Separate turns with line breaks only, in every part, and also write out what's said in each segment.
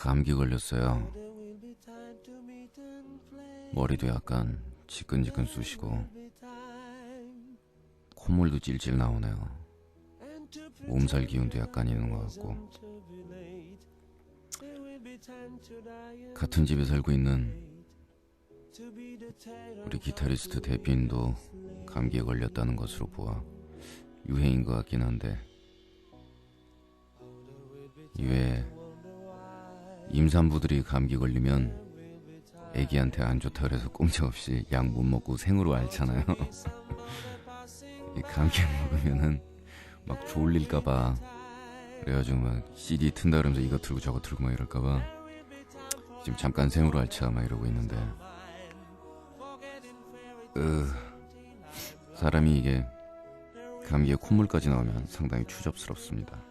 감기 걸렸어요. 머리도 약간 지끈지끈 쑤시고 콧물도 찔찔 나오네요. 몸살 기운도 약간 있는 것 같고. 같은 집에 살고 있는 우리 기타리스트 대빈도 감기에 걸렸다는 것으로 보아 유행인 것 같긴 한데, 이외에 임산부들이 감기 걸리면 애기한테 안 좋다 그래서 꼼짝없이 약 못 먹고 생으로 앓잖아요. 이 감기 먹으면은 막 졸릴까봐, 그래가지고 막 CD 튼다 그러면서 이거 틀고 저거 틀고 막 이럴까봐 지금 잠깐 생으로 앓자 막 이러고 있는데, 사람이 이게 감기에 콧물까지 나오면 상당히 추접스럽습니다.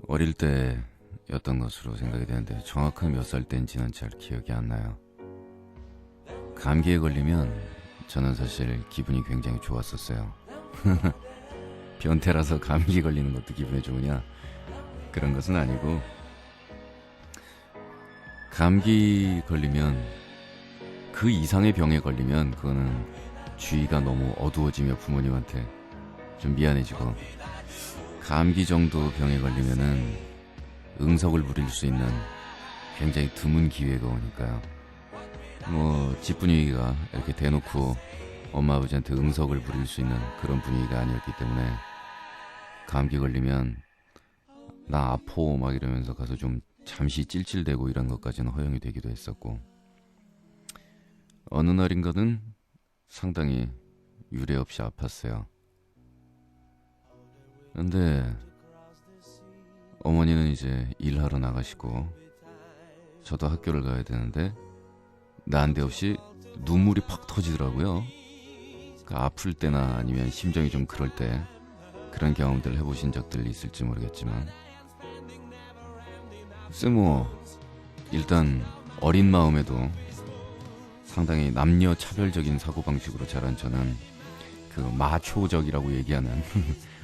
어릴 때였던 것으로 생각이 되는데 정확한 몇 살 때인지는 잘 기억이 안 나요. 감기에 걸리면 저는 사실 기분이 굉장히 좋았었어요. 변태라서 감기 걸리는 것도 기분이 좋으냐? 그런 것은 아니고, 감기 걸리면, 그 이상의 병에 걸리면 그거는 주위가 너무 어두워지며 부모님한테 좀 미안해지고, 감기 정도 병에 걸리면은 응석을 부릴 수 있는 굉장히 드문 기회가 오니까요. 집 분위기가 이렇게 대놓고 엄마 아버지한테 응석을 부릴 수 있는 그런 분위기가 아니었기 때문에, 감기 걸리면 나 아파 막 이러면서 가서 좀 잠시 찔찔대고 이런 것까지는 허용이 되기도 했었고, 어느 날인가는 상당히 유례 없이 아팠어요. 근데 어머니는 이제 일하러 나가시고 저도 학교를 가야 되는데 난데없이 눈물이 팍 터지더라고요. 아플 때나 아니면 심정이 좀 그럴 때 그런 경험들 해보신 적들 있을지 모르겠지만, 글쎄 일단 어린 마음에도 상당히 남녀 차별적인 사고방식으로 자란 저는 그 마초적이라고 얘기하는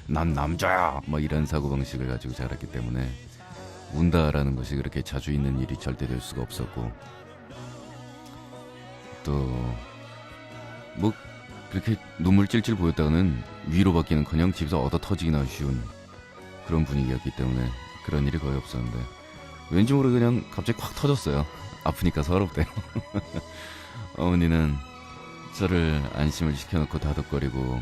난 남자야 뭐 이런 사고방식을 가지고 자랐기 때문에 운다라는 것이 그렇게 자주 있는 일이 절대 될 수가 없었고, 또 그렇게 눈물 찔찔 보였다가는 위로받기는커녕 집에서 얻어 터지기나 쉬운 그런 분위기였기 때문에 그런 일이 거의 없었는데, 왠지 모르게 그냥 갑자기 확 터졌어요. 아프니까 서럽대요. 어머니는 저를 안심을 시켜놓고 다독거리고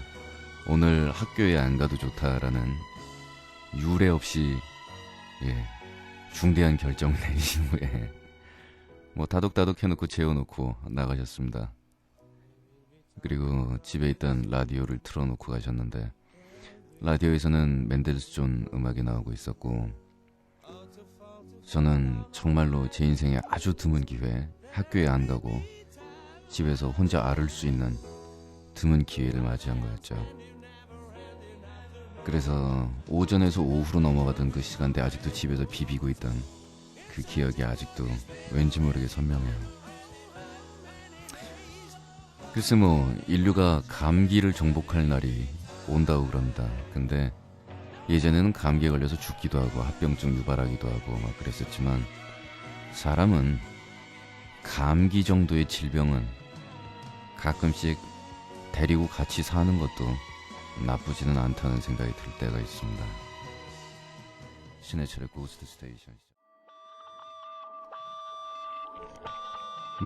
오늘 학교에 안 가도 좋다라는 유례 없이 중대한 결정을 내리신 후에 다독다독 해놓고 재워놓고 나가셨습니다. 그리고 집에 있던 라디오를 틀어놓고 가셨는데, 라디오에서는 맨델스존 음악이 나오고 있었고, 저는 정말로 제 인생에 아주 드문 기회, 학교에 안 가고 집에서 혼자 앓을 수 있는 드문 기회를 맞이한 거였죠. 그래서 오전에서 오후로 넘어가던 그 시간대 아직도 집에서 비비고 있던 그 기억이 아직도 왠지 모르게 선명해요. 글쎄 인류가 감기를 정복할 날이 온다고 그럽니다. 근데 예전에는 감기에 걸려서 죽기도 하고 합병증 유발하기도 하고 막 그랬었지만, 사람은 감기 정도의 질병은 가끔씩 데리고 같이 사는 것도 나쁘지는 않다는 생각이 들 때가 있습니다. 신해철의 고스트 스테이션.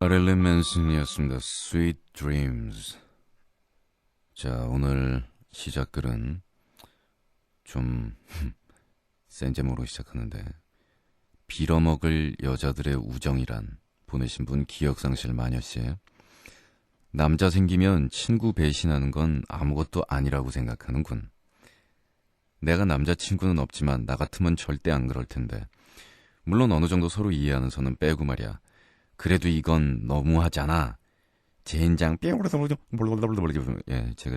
마릴린 맨슨이었습니다. Sweet Dreams. 자, 오늘 시작글은 좀 센 제목으로 시작하는데, 빌어먹을 여자들의 우정이란, 보내신 분 기억상실 마녀씨. 남자 생기면 친구 배신하는 건 아무것도 아니라고 생각하는군. 내가 남자친구는 없지만 나 같으면 절대 안 그럴 텐데, 물론 어느 정도 서로 이해하는 선은 빼고 말이야. 그래도 이건 너무하잖아. 젠장 제가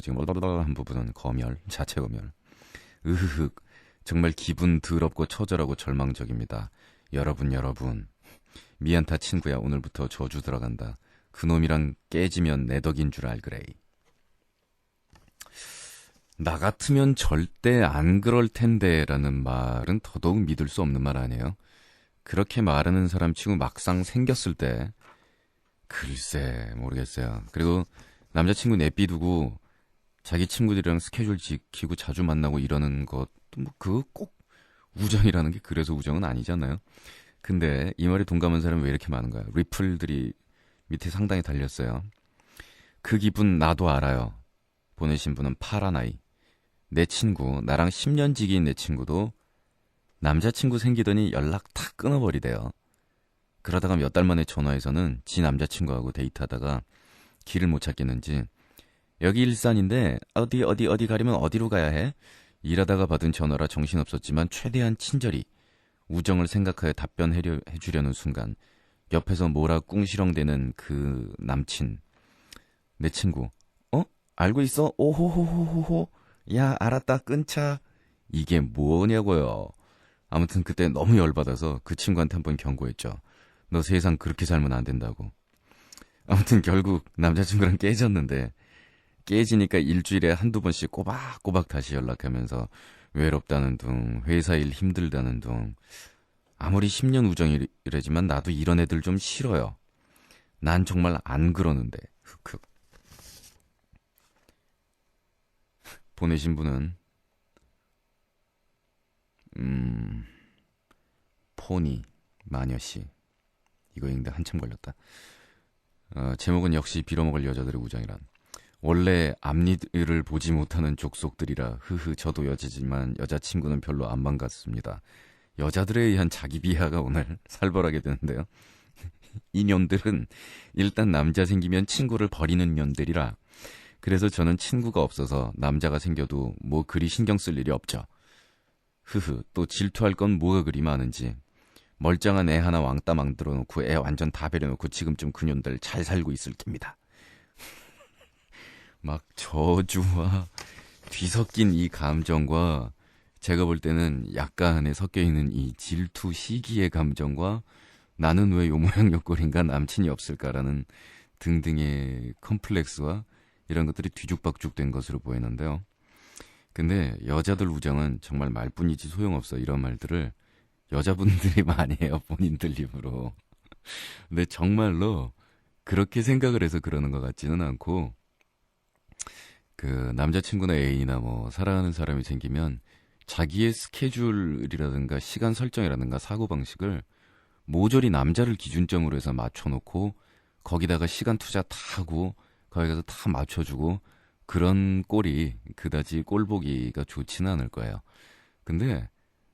지금 한 부분은 검열, 자체 검열. 으흐흑, 정말 기분 더럽고 처절하고 절망적입니다. 여러분, 미안타 친구야. 오늘부터 저주 들어간다. 그놈이랑 깨지면 내 덕인 줄 알그레이. 나 같으면 절대 안 그럴 텐데 라는 말은 더더욱 믿을 수 없는 말 아니에요? 그렇게 말하는 사람 치고 막상 생겼을 때 글쎄 모르겠어요. 그리고 남자친구 내비두고 자기 친구들이랑 스케줄 지키고 자주 만나고 이러는 것도 뭐 그거 꼭 우정이라는 게 그래서 우정은 아니잖아요. 근데 이 말에 동감한 사람이 왜 이렇게 많은가요? 리플들이 밑에 상당히 달렸어요. 그 기분 나도 알아요. 보내신 분은 파라나이. 내 친구, 나랑 10년 지기인 내 친구도 남자친구 생기더니 연락 다 끊어버리대요. 그러다가 몇 달 만에 전화해서는 지 남자친구하고 데이트하다가 길을 못 찾겠는지 여기 일산인데 어디 가려면 어디로 가야 해? 일하다가 받은 전화라 정신없었지만 최대한 친절히 우정을 생각하여 답변해주려는 순간 옆에서 뭐라 꿍시렁대는 그 남친. 내 친구. 알고 있어? 오호호호호호. 야 알았다 끊자. 이게 뭐냐고요. 아무튼 그때 너무 열받아서 그 친구한테 한번 경고했죠. 너 세상 그렇게 살면 안 된다고. 아무튼 결국 남자친구랑 깨졌는데 깨지니까 일주일에 한두 번씩 꼬박꼬박 다시 연락하면서 외롭다는 둥, 회사 일 힘들다는 둥. 아무리 10년 우정이래지만 나도 이런 애들 좀 싫어요. 난 정말 안 그러는데. 흑흑. 보내신 분은 포니 마녀씨. 이거 읽는데 한참 걸렸다. 제목은 역시 빌어먹을 여자들의 우정이란. 원래 앞니를 보지 못하는 족속들이라 흐흐 저도 여자지만 여자친구는 별로 안 반갑습니다. 여자들에 의한 자기 비하가 오늘 살벌하게 되는데요. 이 년들은 일단 남자 생기면 친구를 버리는 년들이라 그래서 저는 친구가 없어서 남자가 생겨도 뭐 그리 신경 쓸 일이 없죠. 흐흐 또 질투할 건 뭐가 그리 많은지. 멀쩡한 애 하나 왕따 만들어 놓고 애 완전 다 배려놓고 지금쯤 그년들 잘 살고 있을 텐니다. 막 저주와 뒤섞인 이 감정과 제가 볼 때는 약간에 섞여있는 이 질투 시기의 감정과 나는 왜 요 모양 요 꼴인가 남친이 없을까라는 등등의 컴플렉스와 이런 것들이 뒤죽박죽 된 것으로 보이는데요. 근데 여자들 우정은 정말 말뿐이지 소용없어 이런 말들을 여자분들이 많이 해요. 본인들 입으로. 근데 정말로 그렇게 생각을 해서 그러는 것 같지는 않고 그 남자친구나 애인이나 뭐 사랑하는 사람이 생기면 자기의 스케줄이라든가 시간 설정이라든가 사고방식을 모조리 남자를 기준점으로 해서 맞춰놓고 거기다가 시간 투자 다 하고 거기 가서 다 맞춰주고 그런 꼴이 그다지 꼴보기가 좋지는 않을 거예요. 근데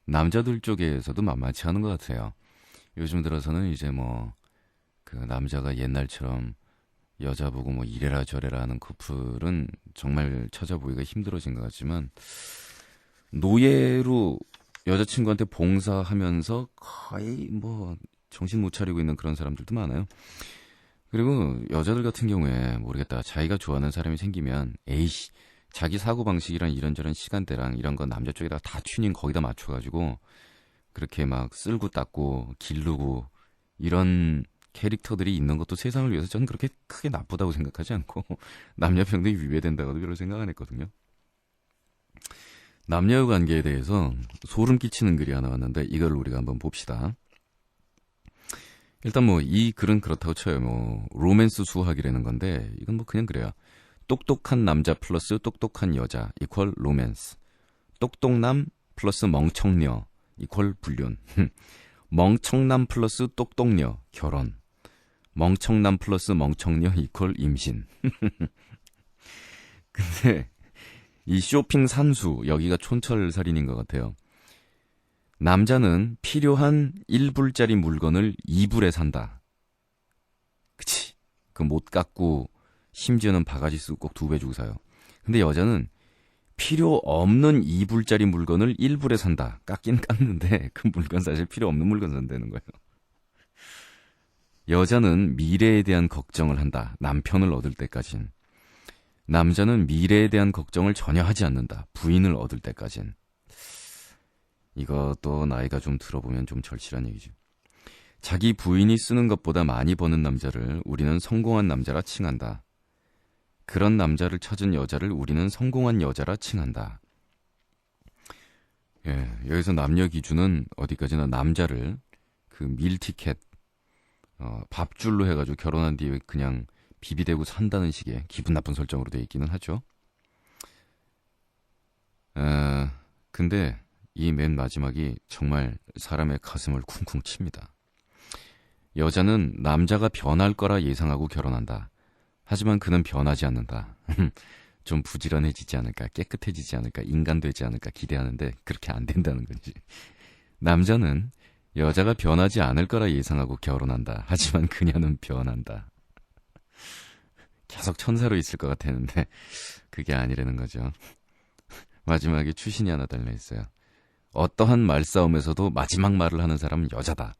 남자들 쪽에서도 만만치 않은 것 같아요. 요즘 들어서는 이제 뭐 그 남자가 옛날처럼 여자 보고 뭐 이래라 저래라 하는 커플은 정말 찾아보기가 힘들어진 것 같지만 노예로 여자친구한테 봉사하면서 거의 뭐 정신 못 차리고 있는 그런 사람들도 많아요. 그리고 여자들 같은 경우에 모르겠다. 자기가 좋아하는 사람이 생기면 에이씨 자기 사고방식이랑 이런저런 시간대랑 이런 건 남자 쪽에다 다 튜닝 거기다 맞춰가지고 그렇게 막 쓸고 닦고 기르고 이런 캐릭터들이 있는 것도 세상을 위해서 저는 그렇게 크게 나쁘다고 생각하지 않고 남녀평등이 위배된다고도 별로 생각 안 했거든요. 남녀 관계에 대해서 소름 끼치는 글이 하나 왔는데 이걸 우리가 한번 봅시다. 일단 뭐 이 글은 그렇다고 쳐요. 뭐 로맨스 수학이라는 건데 이건 뭐 그냥 그래요. 똑똑한 남자 플러스 똑똑한 여자 이퀄 로맨스. 똑똑남 플러스 멍청녀 이퀄 불륜. 멍청남 플러스 똑똑녀 결혼. 멍청남 플러스 멍청녀 이퀄 임신. 근데 이 쇼핑 산수 여기가 촌철살인인 것 같아요. 남자는 필요한 1불짜리 물건을 2불에 산다. 그치? 그 못 깎고 심지어는 바가지 쓰고 꼭 2배 주고 사요. 근데 여자는 필요 없는 2불짜리 물건을 1불에 산다. 깎긴 깎는데 그 물건 사실 필요 없는 물건 산다는 거예요. 여자는 미래에 대한 걱정을 한다. 남편을 얻을 때까진. 남자는 미래에 대한 걱정을 전혀 하지 않는다. 부인을 얻을 때까진. 이것도 나이가 좀 들어보면 좀 절실한 얘기죠. 자기 부인이 쓰는 것보다 많이 버는 남자를 우리는 성공한 남자라 칭한다. 그런 남자를 찾은 여자를 우리는 성공한 여자라 칭한다. 예, 여기서 남녀 기준은 어디까지나 남자를 그 밀티켓, 밥줄로 해가지고 결혼한 뒤에 그냥 비비대고 산다는 식의 기분 나쁜 설정으로 되어 있기는 하죠. 근데 이 맨 마지막이 정말 사람의 가슴을 쿵쿵 칩니다. 여자는 남자가 변할 거라 예상하고 결혼한다. 하지만 그는 변하지 않는다. 좀 부지런해지지 않을까, 깨끗해지지 않을까, 인간 되지 않을까 기대하는데 그렇게 안 된다는 거지. 남자는 여자가 변하지 않을 거라 예상하고 결혼한다. 하지만 그녀는 변한다. 계속 천사로 있을 것 같았는데 그게 아니라는 거죠. 마지막에 추신이 하나 달려있어요. 어떠한 말싸움에서도 마지막 말을 하는 사람은 여자다.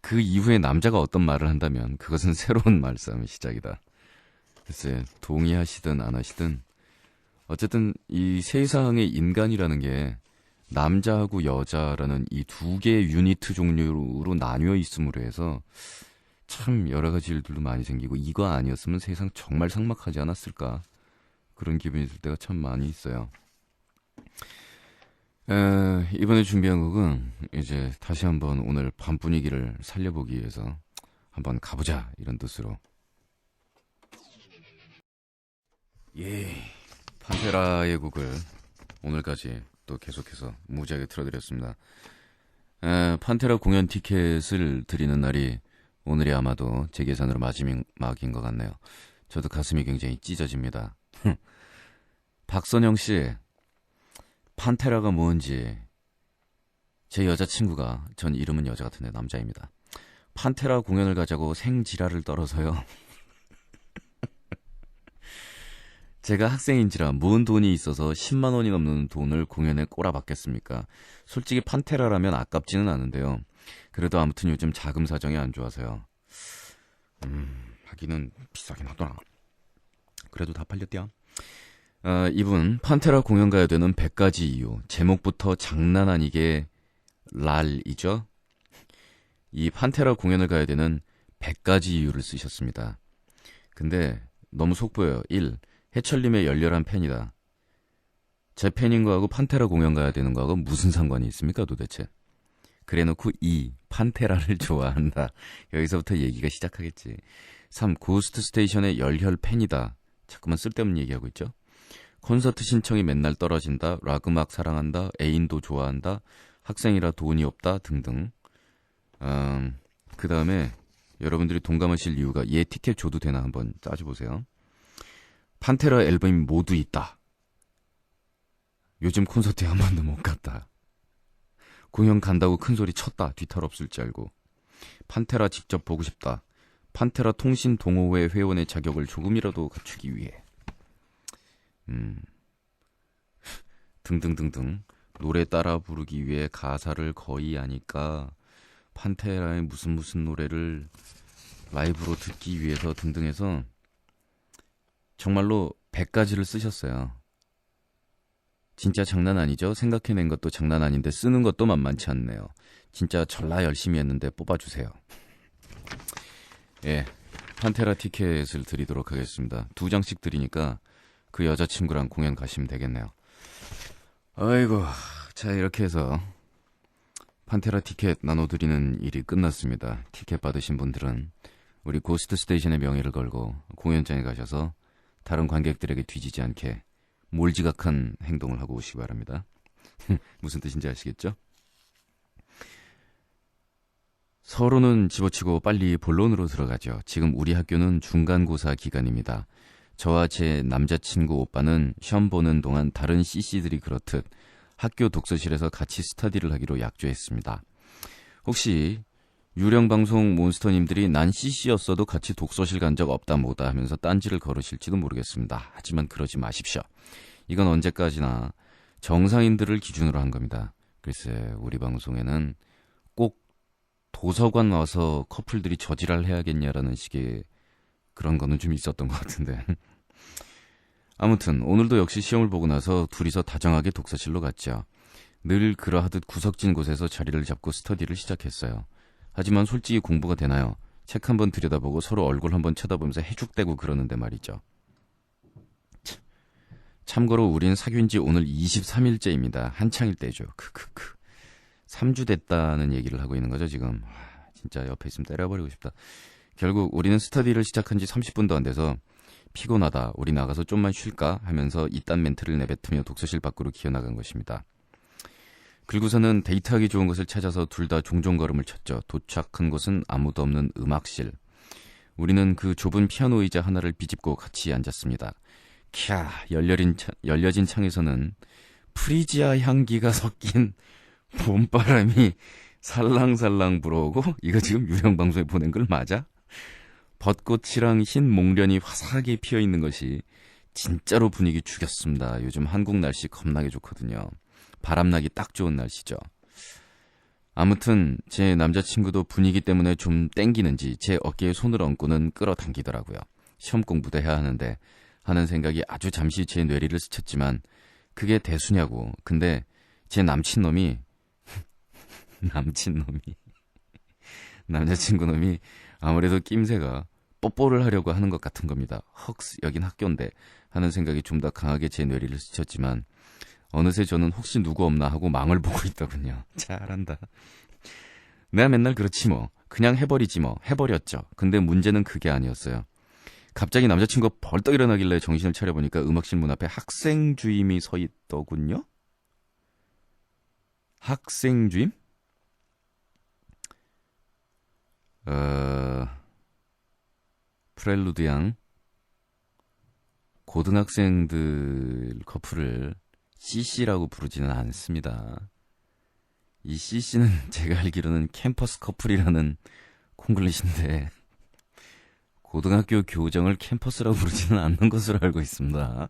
그 이후에 남자가 어떤 말을 한다면 그것은 새로운 말싸움의 시작이다. 글쎄, 동의하시든 안 하시든 어쨌든 이 세상의 인간이라는 게 남자하고 여자라는 이 두 개의 유니트 종류로 나뉘어 있음으로 해서 참 여러 가지 일들도 많이 생기고 이거 아니었으면 세상 정말 삭막하지 않았을까 그런 기분이 들 때가 참 많이 있어요. 이번에 준비한 곡은 이제 다시 한번 오늘 밤 분위기를 살려보기 위해서 한번 가보자 이런 뜻으로 판테라의 곡을 오늘까지 또 계속해서 무지하게 틀어드렸습니다. 판테라 공연 티켓을 드리는 날이 오늘이 아마도 제 계산으로 마지막인 것 같네요. 저도 가슴이 굉장히 찢어집니다. 박선영씨, 판테라가 뭔지 제 여자친구가, 전 이름은 여자 같은데 남자입니다. 판테라 공연을 가자고 생지랄을 떨어서요. 제가 학생인지라 뭔 돈이 있어서 10만 원이 넘는 돈을 공연에 꼬라박겠습니까? 솔직히 판테라라면 아깝지는 않은데요. 그래도 아무튼 요즘 자금 사정이 안 좋아서요. 하기는 비싸긴 하더라. 그래도 다 팔렸대요. 이분 판테라 공연 가야 되는 100가지 이유. 제목부터 장난 아니게 랄이죠. 이 판테라 공연을 가야 되는 100가지 이유를 쓰셨습니다. 근데 너무 속보여요. 1. 해철님의 열렬한 팬이다. 제 팬인 거하고 판테라 공연 가야 되는 거하고 무슨 상관이 있습니까 도대체. 그래놓고 2. 판테라를 좋아한다. 여기서부터 얘기가 시작하겠지. 3. 고스트 스테이션의 열혈 팬이다. 자꾸만 쓸데없는 얘기하고 있죠. 콘서트 신청이 맨날 떨어진다. 락 음악 사랑한다. 애인도 좋아한다. 학생이라 돈이 없다. 등등. 그 다음에 여러분들이 동감하실 이유가 얘 티켓 줘도 되나 한번 따져보세요. 판테라 앨범이 모두 있다. 요즘 콘서트에 한 번도 못 갔다. 공연 간다고 큰소리 쳤다. 뒤탈 없을 줄 알고. 판테라 직접 보고 싶다. 판테라 통신 동호회 회원의 자격을 조금이라도 갖추기 위해. 등등등등. 노래 따라 부르기 위해 가사를 거의 아니까 판테라의 무슨 노래를 라이브로 듣기 위해서 등등 해서 정말로 100가지를 쓰셨어요. 진짜 장난 아니죠? 생각해낸 것도 장난 아닌데 쓰는 것도 만만치 않네요. 진짜 전라 열심히 했는데 뽑아주세요. 예, 판테라 티켓을 드리도록 하겠습니다. 2장씩 드리니까 그 여자친구랑 공연 가시면 되겠네요. 아이고, 자 이렇게 해서 판테라 티켓 나눠드리는 일이 끝났습니다. 티켓 받으신 분들은 우리 고스트 스테이션의 명예를 걸고 공연장에 가셔서 다른 관객들에게 뒤지지 않게 몰지각한 행동을 하고 오시기 바랍니다. 무슨 뜻인지 아시겠죠? 서로는 집어치고 빨리 본론으로 들어가죠. 지금 우리 학교는 중간고사 기간입니다. 저와 제 남자친구 오빠는 시험 보는 동안 다른 CC들이 그렇듯 학교 독서실에서 같이 스터디를 하기로 약조했습니다. 혹시 유령방송 몬스터님들이 난 CC였어도 같이 독서실 간 적 없다 뭐다 하면서 딴지를 걸으실지도 모르겠습니다. 하지만 그러지 마십시오. 이건 언제까지나 정상인들을 기준으로 한 겁니다. 글쎄 우리 방송에는 꼭 도서관 와서 커플들이 저지랄 해야겠냐라는 식의 그런 거는 좀 있었던 것 같은데. 아무튼 오늘도 역시 시험을 보고 나서 둘이서 다정하게 독서실로 갔죠. 늘 그러하듯 구석진 곳에서 자리를 잡고 스터디를 시작했어요. 하지만 솔직히 공부가 되나요? 책 한번 들여다보고 서로 얼굴 한번 쳐다보면서 해죽대고 그러는데 말이죠. 참고로 우린 사귄 지 오늘 23일째입니다. 한창일 때죠. 크크크. 3주 됐다는 얘기를 하고 있는 거죠, 지금. 진짜 옆에 있으면 때려버리고 싶다. 결국 우리는 스터디를 시작한 지 30분도 안 돼서 피곤하다, 우리 나가서 좀만 쉴까 하면서 이딴 멘트를 내뱉으며 독서실 밖으로 기어나간 것입니다. 그리고서는 데이트하기 좋은 곳을 찾아서 둘 다 종종 걸음을 쳤죠. 도착한 곳은 아무도 없는 음악실. 우리는 그 좁은 피아노 의자 하나를 비집고 같이 앉았습니다. 캬, 열려진 창에서는 프리지아 향기가 섞인 봄바람이 살랑살랑 불어오고, 이거 지금 유령방송에 보낸 글 맞아? 벚꽃이랑 흰 목련이 화사하게 피어있는 것이 진짜로 분위기 죽였습니다. 요즘 한국 날씨 겁나게 좋거든요. 바람나기 딱 좋은 날씨죠. 아무튼 제 남자친구도 분위기 때문에 좀 땡기는지 제 어깨에 손을 얹고는 끌어당기더라고요. 시험 공부도 해야 하는데 하는 생각이 아주 잠시 제 뇌리를 스쳤지만 그게 대수냐고. 근데 제 남친놈이 남자친구 놈이 아무래도 낌새가 뽀뽀를 하려고 하는 것 같은 겁니다. 헉스, 여긴 학교인데 하는 생각이 좀 더 강하게 제 뇌리를 스쳤지만 어느새 저는 혹시 누구 없나 하고 망을 보고 있더군요. 잘한다. 내가 맨날 그렇지 뭐. 그냥 해버리지 뭐. 해버렸죠. 근데 문제는 그게 아니었어요. 갑자기 남자친구가 벌떡 일어나길래 정신을 차려보니까 음악실 문 앞에 학생 주임이 서 있더군요. 학생 주임? 프렐루드 양 고등학생들 커플을 CC라고 부르지는 않습니다. 이 CC는 제가 알기로는 캠퍼스 커플이라는 콩글리시인데 고등학교 교정을 캠퍼스라고 부르지는 않는 것으로 알고 있습니다.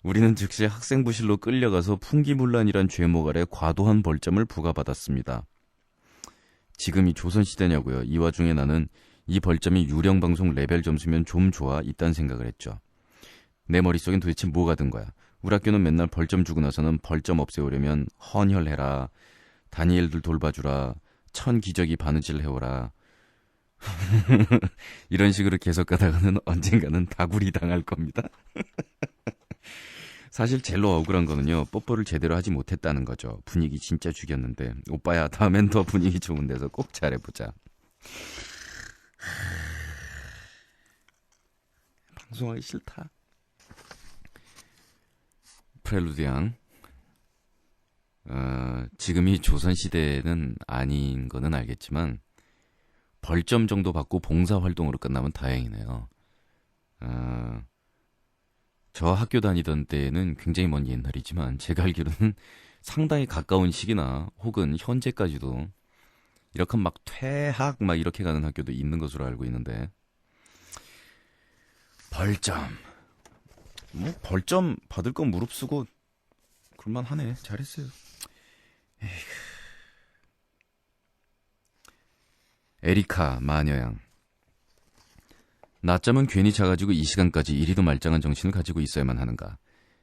우리는 즉시 학생부실로 끌려가서 풍기문란이란 죄목 아래 과도한 벌점을 부과받았습니다. 지금이 조선시대냐고요. 이 와중에 나는 이 벌점이 유령방송 레벨 점수면 좀 좋아 이딴 생각을 했죠. 내 머릿속엔 도대체 뭐가 든 거야. 우리 학교는 맨날 벌점 주고 나서는 벌점 없애오려면 헌혈해라, 다니엘들 돌봐주라, 천기저귀 바느질 해오라 이런 식으로 계속 가다가는 언젠가는 다구리 당할 겁니다. 사실 제일 억울한 거는요, 뽀뽀를 제대로 하지 못했다는 거죠. 분위기 진짜 죽였는데. 오빠야, 다음엔 더 분위기 좋은 데서 꼭 잘해보자. 방송하기 싫다. 프렐루드 양, 지금이 조선시대는 아닌 거는 알겠지만 벌점 정도 받고 봉사활동으로 끝나면 다행이네요. 저 학교 다니던 때는 굉장히 먼 옛날이지만 제가 알기로는 상당히 가까운 시기나 혹은 현재까지도 이렇게 막 퇴학 막 이렇게 가는 학교도 있는 것으로 알고 있는데, 벌점 뭐 벌점 받을 건 무릅쓰고 그럴만하네. 잘했어요. 에이구. 에리카 마녀양, 낮잠은 괜히 자가지고 이 시간까지 이리도 말짱한 정신을 가지고 있어야만 하는가.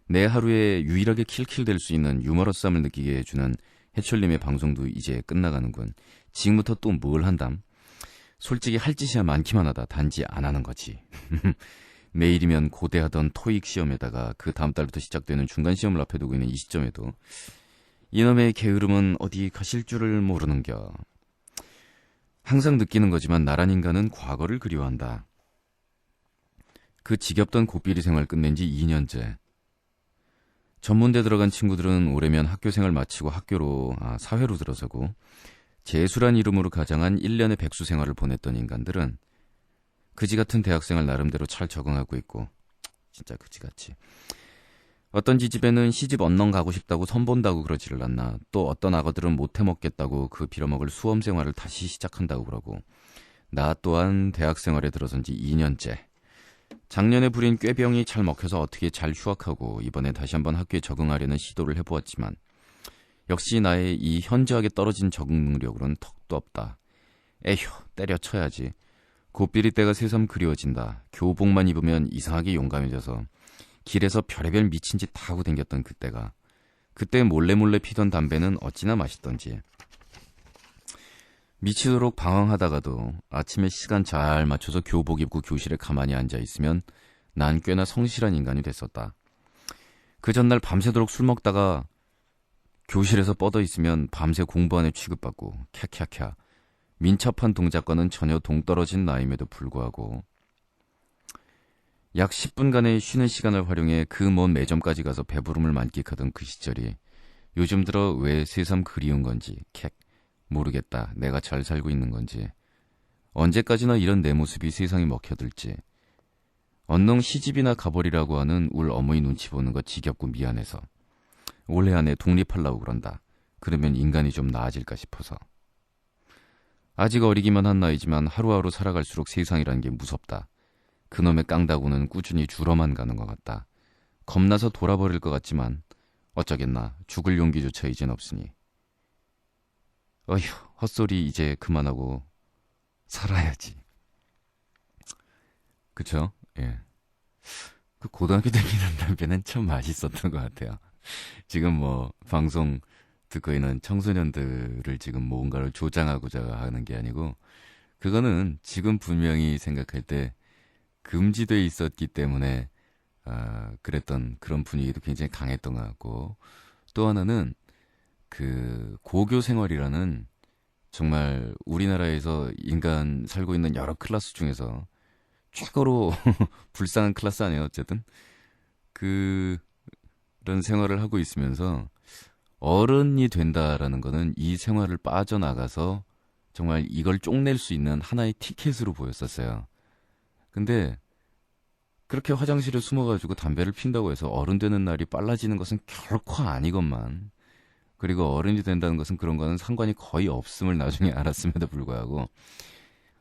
내 하루에 유일하게 킬킬댈 수 있는 유머러스함을 느끼게 해주는 해철님의 방송도 이제 끝나가는군. 지금부터 또 뭘 한담? 솔직히 할 짓이야 많기만 하다. 단지 안 하는 거지. 내일이면 고대하던 토익 시험에다가 그 다음 달부터 시작되는 중간 시험을 앞에 두고 있는 이 시점에도 이놈의 게으름은 어디 가실 줄을 모르는겨. 항상 느끼는 거지만 나란 인간은 과거를 그리워한다. 그 지겹던 고삐리 생활 끝낸 지 2년째. 전문대 들어간 친구들은 올해면 학교생활 마치고 사회로 들어서고, 재수란 이름으로 가장한 1년의 백수 생활을 보냈던 인간들은 그지같은 대학생활 나름대로 잘 적응하고 있고, 진짜 그지같이. 어떤 지집에는 시집 언능 가고 싶다고 선본다고 그러지를 않나. 또 어떤 악어들은 못해먹겠다고 그 빌어먹을 수험생활을 다시 시작한다고 그러고, 나 또한 대학생활에 들어선 지 2년째. 작년에 부린 꾀병이 잘 먹혀서 어떻게 잘 휴학하고 이번에 다시 한번 학교에 적응하려는 시도를 해보았지만 역시 나의 이 현저하게 떨어진 적응 능력으로는 턱도 없다. 에휴, 때려쳐야지. 고삐리 때가 새삼 그리워진다. 교복만 입으면 이상하게 용감해져서 길에서 별의별 미친 짓 다 하고 댕겼던 그때가. 그때 몰래 피던 담배는 어찌나 맛있던지. 미치도록 방황하다가도 아침에 시간 잘 맞춰서 교복 입고 교실에 가만히 앉아있으면 난 꽤나 성실한 인간이 됐었다. 그 전날 밤새도록 술 먹다가 교실에서 뻗어 있으면 밤새 공부하는 취급받고 캬캬캬. 민첩한 동작과는 전혀 동떨어진 나임에도 불구하고 약 10분간의 쉬는 시간을 활용해 그 먼 매점까지 가서 배부름을 만끽하던 그 시절이 요즘 들어 왜 새삼 그리운 건지 캬 모르겠다. 내가 잘 살고 있는 건지 언제까지나 이런 내 모습이 세상에 먹혀들지 언능 시집이나 가버리라고 하는 울 어머니 눈치 보는 거 지겹고 미안해서 올해 안에 독립하려고 그런다. 그러면 인간이 좀 나아질까 싶어서. 아직 어리기만 한 나이지만 하루하루 살아갈수록 세상이라는 게 무섭다. 그놈의 깡다구는 꾸준히 줄어만 가는 것 같다. 겁나서 돌아버릴 것 같지만 어쩌겠나. 죽을 용기조차 이젠 없으니. 어휴, 헛소리 이제 그만하고 살아야지. 그쵸? 예. 그 고등학교 다니는 담배는 참 맛있었던 것 같아요. 지금 뭐 방송 듣고 있는 청소년들을 지금 뭔가를 조장하고자 하는 게 아니고 그거는 지금 분명히 생각할 때 금지돼 있었기 때문에 그랬던 그런 분위기도 굉장히 강했던 것 같고 또 하나는 그 고교 생활이라는 정말 우리나라에서 인간 살고 있는 여러 클래스 중에서 최고로 불쌍한 클래스 아니에요. 어쨌든 그런 생활을 하고 있으면서 어른이 된다라는 거는 이 생활을 빠져나가서 정말 이걸 쪽낼 수 있는 하나의 티켓으로 보였었어요. 근데 그렇게 화장실에 숨어가지고 담배를 핀다고 해서 어른 되는 날이 빨라지는 것은 결코 아니건만 그리고 어른이 된다는 것은 그런 거는 상관이 거의 없음을 나중에 알았음에도 불구하고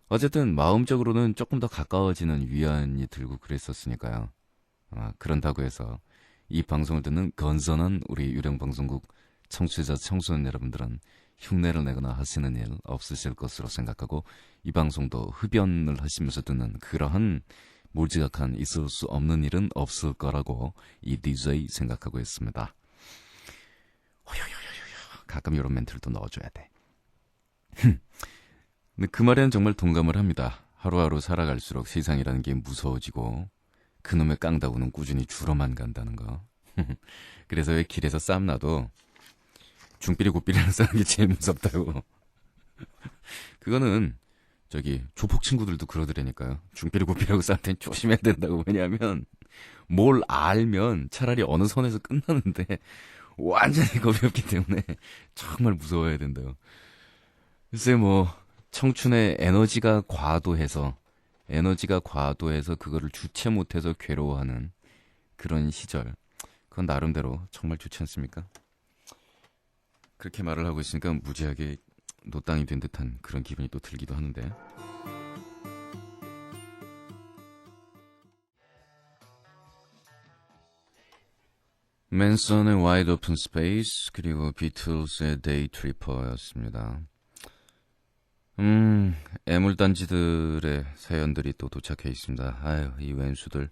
어쨌든 마음적으로는 조금 더 가까워지는 위안이 들고 그랬었으니까요. 그런다고 해서 이 방송을 듣는 건전한 우리 유령방송국 청취자 청소년 여러분들은 흉내를 내거나 하시는 일 없으실 것으로 생각하고 이 방송도 흡연을 하시면서 듣는 그러한 몰지각한 있을 수 없는 일은 없을 거라고 이 DJ 생각하고 있습니다. 가끔 이런 멘트를 또 넣어줘야 돼. 근데 그 말에는 정말 동감을 합니다. 하루하루 살아갈수록 세상이라는 게 무서워지고 그놈의 깡다구는 꾸준히 줄어만 간다는 거. 그래서 왜 길에서 싸움 나도 중삐리 고삐리랑 싸우는 게 제일 무섭다고. 그거는 저기 조폭 친구들도 그러더라니까요. 중삐리 고삐리하고 싸울 땐 조심해야 된다고. 왜냐하면 뭘 알면 차라리 어느 선에서 끝나는데 완전히 겁이 없기 때문에 정말 무서워야 된다요. 글쎄 뭐 청춘의 에너지가 과도해서 그거를 주체 못해서 괴로워하는 그런 시절. 그건 나름대로 정말 좋지 않습니까? 그렇게 말을 하고 있으니까 무지하게 노땅이 된 듯한 그런 기분이 또 들기도 하는데. 맨슨의 Wide Open Space 그리고 비틀스의 Day Tripper였습니다. 애물단지들의 사연들이 또 도착해 있습니다. 아유, 이 왼수들.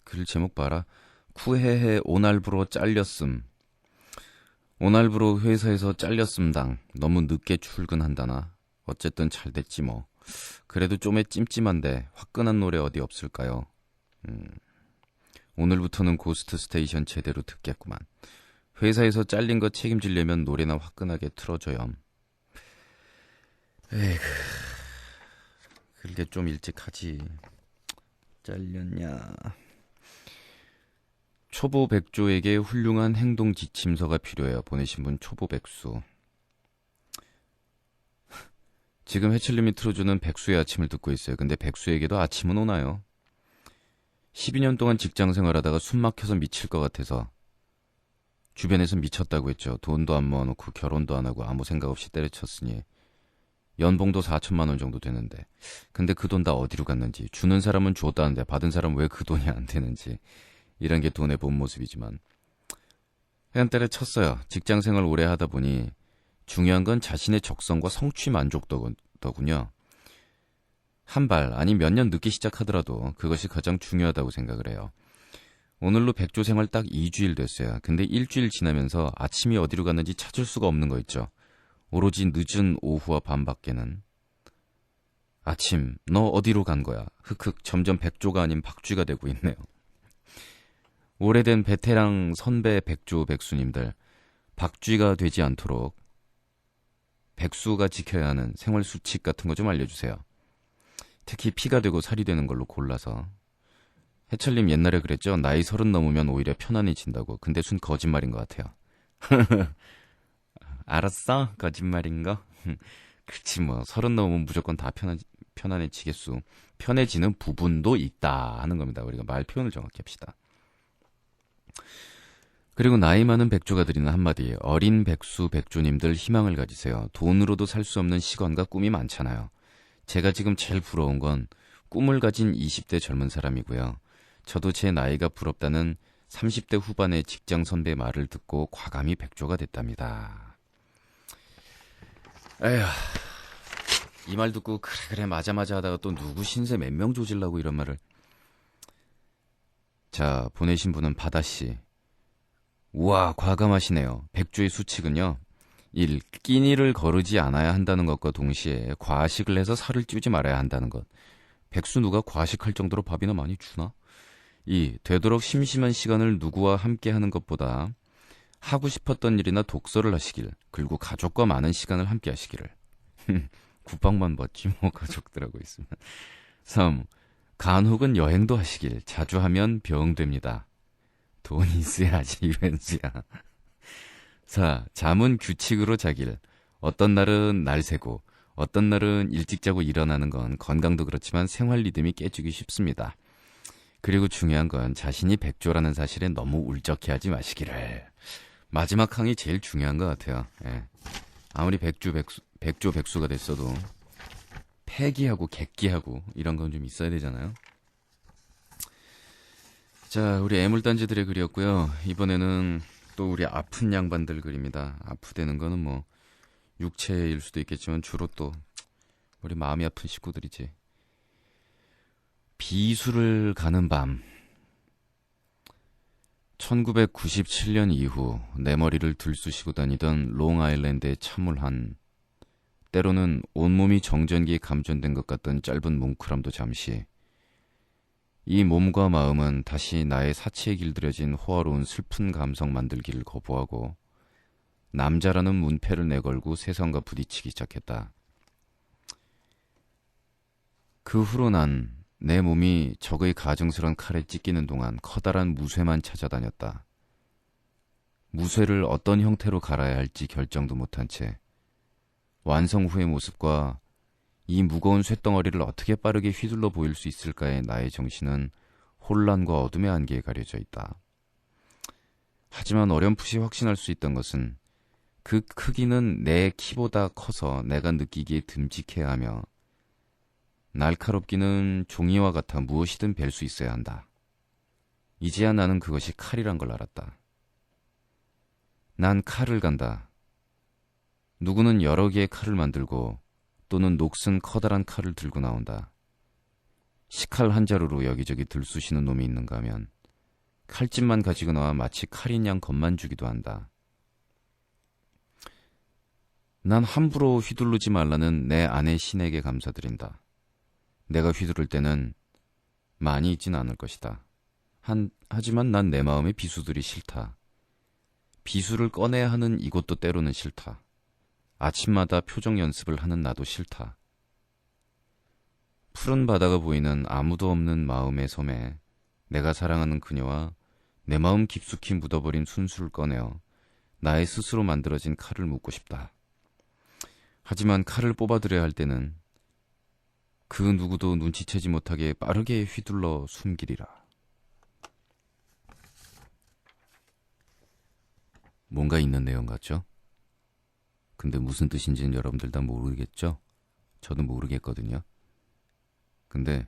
글 제목 봐라. 쿠헤헤 오날브로 잘렸음. 오날브로 회사에서 잘렸음당. 너무 늦게 출근한다나. 어쨌든 잘 됐지 뭐. 그래도 좀에 찜찜한데 화끈한 노래 어디 없을까요? 오늘부터는 고스트 스테이션 제대로 듣겠구만. 회사에서 잘린 거 책임지려면 노래나 화끈하게 틀어줘요. 에이그, 그게 좀 일찍 하지. 잘렸냐. 초보 백조에게 훌륭한 행동 지침서가 필요해요. 보내신 분 초보 백수. 지금 해철님이 틀어주는 백수의 아침을 듣고 있어요. 근데 백수에게도 아침은 오나요? 12년 동안 직장 생활하다가 숨 막혀서 미칠 것 같아서 주변에서 미쳤다고 했죠. 돈도 안 모아놓고 결혼도 안 하고 아무 생각 없이 때려쳤으니 연봉도 4천만 원 정도 되는데 근데 그 돈 다 어디로 갔는지 주는 사람은 줬다는데 받은 사람은 왜 그 돈이 안 되는지 이런 게 돈의 본 모습이지만 그냥 때려쳤어요. 직장 생활 오래 하다 보니 중요한 건 자신의 적성과 성취 만족도더군요. 한 발 아니 몇 년 늦게 시작하더라도 그것이 가장 중요하다고 생각을 해요. 오늘로 백조 생활 딱 2주일 됐어요. 근데 일주일 지나면서 아침이 어디로 갔는지 찾을 수가 없는 거 있죠. 오로지 늦은 오후와 밤밖에는. 아침, 너 어디로 간 거야? 흑흑, 점점 백조가 아닌 박쥐가 되고 있네요. 오래된 베테랑 선배 백조 백수님들, 박쥐가 되지 않도록 백수가 지켜야 하는 생활 수칙 같은 거 좀 알려주세요. 특히 피가 되고 살이 되는 걸로 골라서. 해철님 옛날에 그랬죠? 나이 30 넘으면 오히려 편안해진다고. 근데 순 거짓말인 것 같아요. 알았어? 거짓말인 거? 그렇지 뭐 30 넘으면 무조건 다 편안해지겠수. 편해지는 부분도 있다 하는 겁니다. 우리가 말 표현을 정확히 합시다. 그리고 나이 많은 백조가 드리는 한마디. 어린 백수 백조님들 희망을 가지세요. 돈으로도 살 수 없는 시간과 꿈이 많잖아요. 제가 지금 제일 부러운 건 꿈을 가진 20대 젊은 사람이고요. 저도 제 나이가 부럽다는 30대 후반의 직장 선배 말을 듣고 과감히 백조가 됐답니다. 에휴, 이 말 듣고 그래 맞아 하다가 또 누구 신세 몇 명 조질라고 이런 말을. 자, 보내신 분은 바다씨. 우와, 과감하시네요. 백조의 수칙은요. 1. 끼니를 거르지 않아야 한다는 것과 동시에 과식을 해서 살을 찌우지 말아야 한다는 것. 백수 누가 과식할 정도로 밥이나 많이 주나? 2. 되도록 심심한 시간을 누구와 함께 하는 것보다 하고 싶었던 일이나 독서를 하시길, 그리고 가족과 많은 시간을 함께 하시기를. 국방만 받지 뭐 가족들하고 있으면. 3. 간 혹은 여행도 하시길. 자주 하면 병됩니다. 돈이 있어야지 웬수야. 4. 잠은 규칙으로 자길. 어떤 날은 날 새고 어떤 날은 일찍 자고 일어나는 건 건강도 그렇지만 생활 리듬이 깨지기 쉽습니다. 그리고 중요한 건 자신이 백조라는 사실에 너무 울적해하지 마시기를. 마지막 항이 제일 중요한 것 같아요. 예. 아무리 백조 백수가 됐어도 패기하고 객기하고 이런 건 좀 있어야 되잖아요. 자, 우리 애물단지들의 글이었고요. 이번에는 또 우리 아픈 양반들 글입니다. 아프다는 거는 뭐 육체일 수도 있겠지만 주로 또 우리 마음이 아픈 식구들이지. 비수를 가는 밤. 1997년 이후 내 머리를 들쑤시고 다니던 롱아일랜드의 참울한, 때로는 온몸이 정전기에 감전된 것 같던 짧은 뭉클함도 잠시, 이 몸과 마음은 다시 나의 사치에 길들여진 호화로운 슬픈 감성 만들기를 거부하고 남자라는 문패를 내걸고 세상과 부딪히기 시작했다. 그 후로 난 내 몸이 적의 가증스런 칼에 찢기는 동안 커다란 무쇠만 찾아다녔다. 무쇠를 어떤 형태로 갈아야 할지 결정도 못한 채 완성 후의 모습과 이 무거운 쇳덩어리를 어떻게 빠르게 휘둘러 보일 수 있을까의 나의 정신은 혼란과 어둠의 안개에 가려져 있다. 하지만 어렴풋이 확신할 수 있던 것은 그 크기는 내 키보다 커서 내가 느끼기에 듬직해하며 날카롭기는 종이와 같아 무엇이든 벨 수 있어야 한다. 이제야 나는 그것이 칼이란 걸 알았다. 난 칼을 간다. 누구는 여러 개의 칼을 만들고 또는 녹슨 커다란 칼을 들고 나온다. 식칼 한 자루로 여기저기 들쑤시는 놈이 있는가 하면 칼집만 가지고 나와 마치 칼인 양 겁만 주기도 한다. 난 함부로 휘두르지 말라는 내 아내 신에게 감사드린다. 내가 휘두를 때는 많이 있진 않을 것이다. 하지만 난 내 마음의 비수들이 싫다. 비수를 꺼내야 하는 이곳도 때로는 싫다. 아침마다 표정 연습을 하는 나도 싫다. 푸른 바다가 보이는 아무도 없는 마음의 섬에 내가 사랑하는 그녀와 내 마음 깊숙이 묻어버린 순수를 꺼내어 나의 스스로 만들어진 칼을 묻고 싶다. 하지만 칼을 뽑아들여야 할 때는 그 누구도 눈치채지 못하게 빠르게 휘둘러 숨기리라. 뭔가 있는 내용 같죠? 근데 무슨 뜻인지는 여러분들 다 모르겠죠? 저도 모르겠거든요. 근데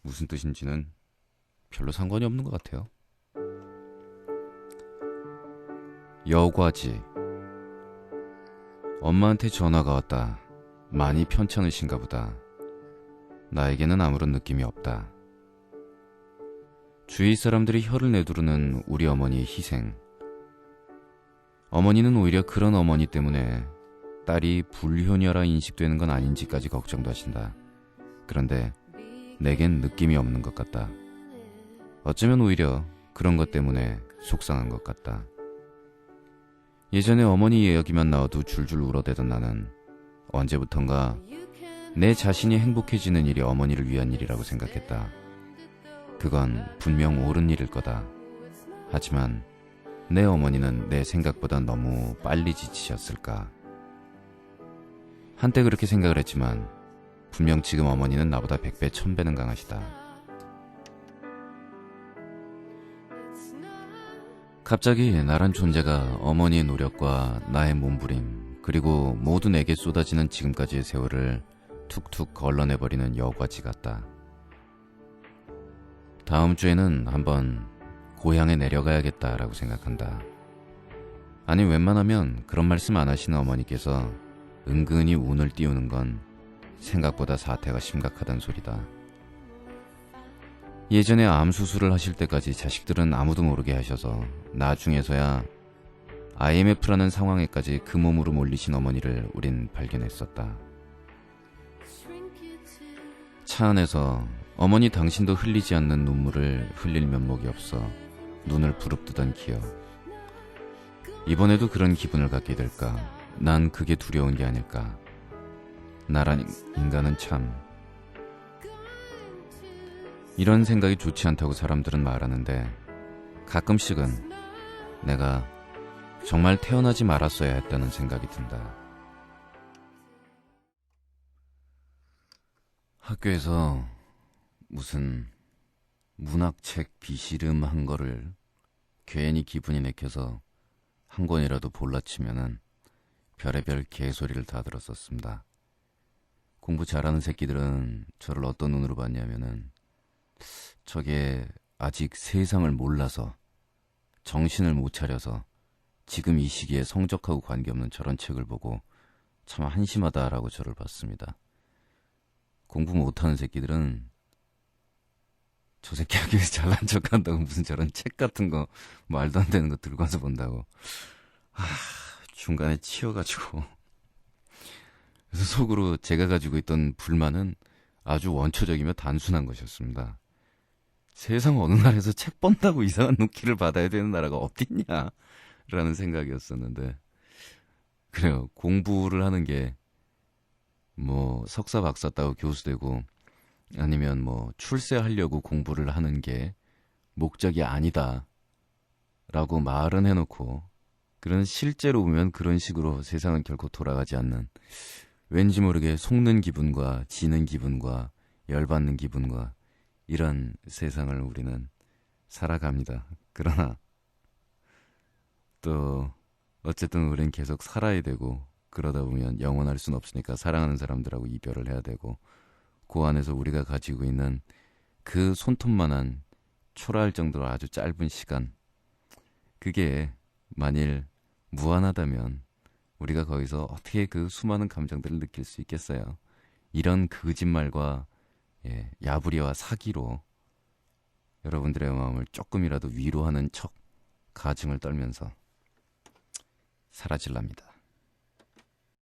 무슨 뜻인지는 별로 상관이 없는 것 같아요. 여과지. 엄마한테 전화가 왔다. 많이 편찮으신가 보다. 나에게는 아무런 느낌이 없다. 주위 사람들이 혀를 내두르는 우리 어머니의 희생. 어머니는 오히려 그런 어머니 때문에 딸이 불효녀라 인식되는 건 아닌지까지 걱정도 하신다. 그런데 내겐 느낌이 없는 것 같다. 어쩌면 오히려 그런 것 때문에 속상한 것 같다. 예전에 어머니 이야기만 나와도 줄줄 울어대던 나는 언제부턴가 내 자신이 행복해지는 일이 어머니를 위한 일이라고 생각했다. 그건 분명 옳은 일일 거다. 하지만 내 어머니는 내 생각보다 너무 빨리 지치셨을까? 한때 그렇게 생각을 했지만 분명 지금 어머니는 나보다 100배, 1000배는 강하시다. 갑자기 나란 존재가 어머니의 노력과 나의 몸부림, 그리고 모두 내게 쏟아지는 지금까지의 세월을 툭툭 걸러내버리는 여과지 같다. 다음 주에는 한번 고향에 내려가야겠다라고 생각한다. 아니, 웬만하면 그런 말씀 안 하시는 어머니께서 은근히 운을 띄우는 건 생각보다 사태가 심각하단 소리다. 예전에 암 수술을 하실 때까지 자식들은 아무도 모르게 하셔서 나중에서야 IMF라는 상황에까지 그 몸으로 몰리신 어머니를 우린 발견했었다. 차 안에서 어머니 당신도 흘리지 않는 눈물을 흘릴 면목이 없어 눈을 부릅뜨던 기억. 이번에도 그런 기분을 갖게 될까? 난 그게 두려운 게 아닐까? 나란 인간은 참... 이런 생각이 좋지 않다고 사람들은 말하는데 가끔씩은 내가 정말 태어나지 말았어야 했다는 생각이 든다. 학교에서 무슨 문학책 비시름 한 거를 괜히 기분이 내켜서 한 권이라도 볼라치면은 별의별 개소리를 다 들었었습니다. 공부 잘하는 새끼들은 저를 어떤 눈으로 봤냐면은 저게 아직 세상을 몰라서 정신을 못 차려서 지금 이 시기에 성적하고 관계없는 저런 책을 보고 참 한심하다라고 저를 봤습니다. 공부 못하는 새끼들은 저 새끼 학교에서 잘난 척한다고 무슨 저런 책 같은 거 말도 안 되는 거 들고 와서 본다고 중간에 치여가지고 그래서 속으로 제가 가지고 있던 불만은 아주 원초적이며 단순한 것이었습니다. 세상 어느 나라에서 책 본다고 이상한 눈길을 받아야 되는 나라가 어딨냐 라는 생각이었었는데 그래요. 공부를 하는 게 뭐 석사 박사 따고 교수 되고 아니면 뭐 출세하려고 공부를 하는 게 목적이 아니다 라고 말은 해놓고 그런 실제로 보면 그런 식으로 세상은 결코 돌아가지 않는 왠지 모르게 속는 기분과 지는 기분과 열받는 기분과 이런 세상을 우리는 살아갑니다. 그러나 또 어쨌든 우린 계속 살아야 되고 그러다 보면 영원할 순 없으니까 사랑하는 사람들하고 이별을 해야 되고 그 안에서 우리가 가지고 있는 그 손톱만한 초라할 정도로 아주 짧은 시간 그게 만일 무한하다면 우리가 거기서 어떻게 그 수많은 감정들을 느낄 수 있겠어요. 이런 거짓말과 야부리와 사기로 여러분들의 마음을 조금이라도 위로하는 척 가증을 떨면서 사라질랍니다.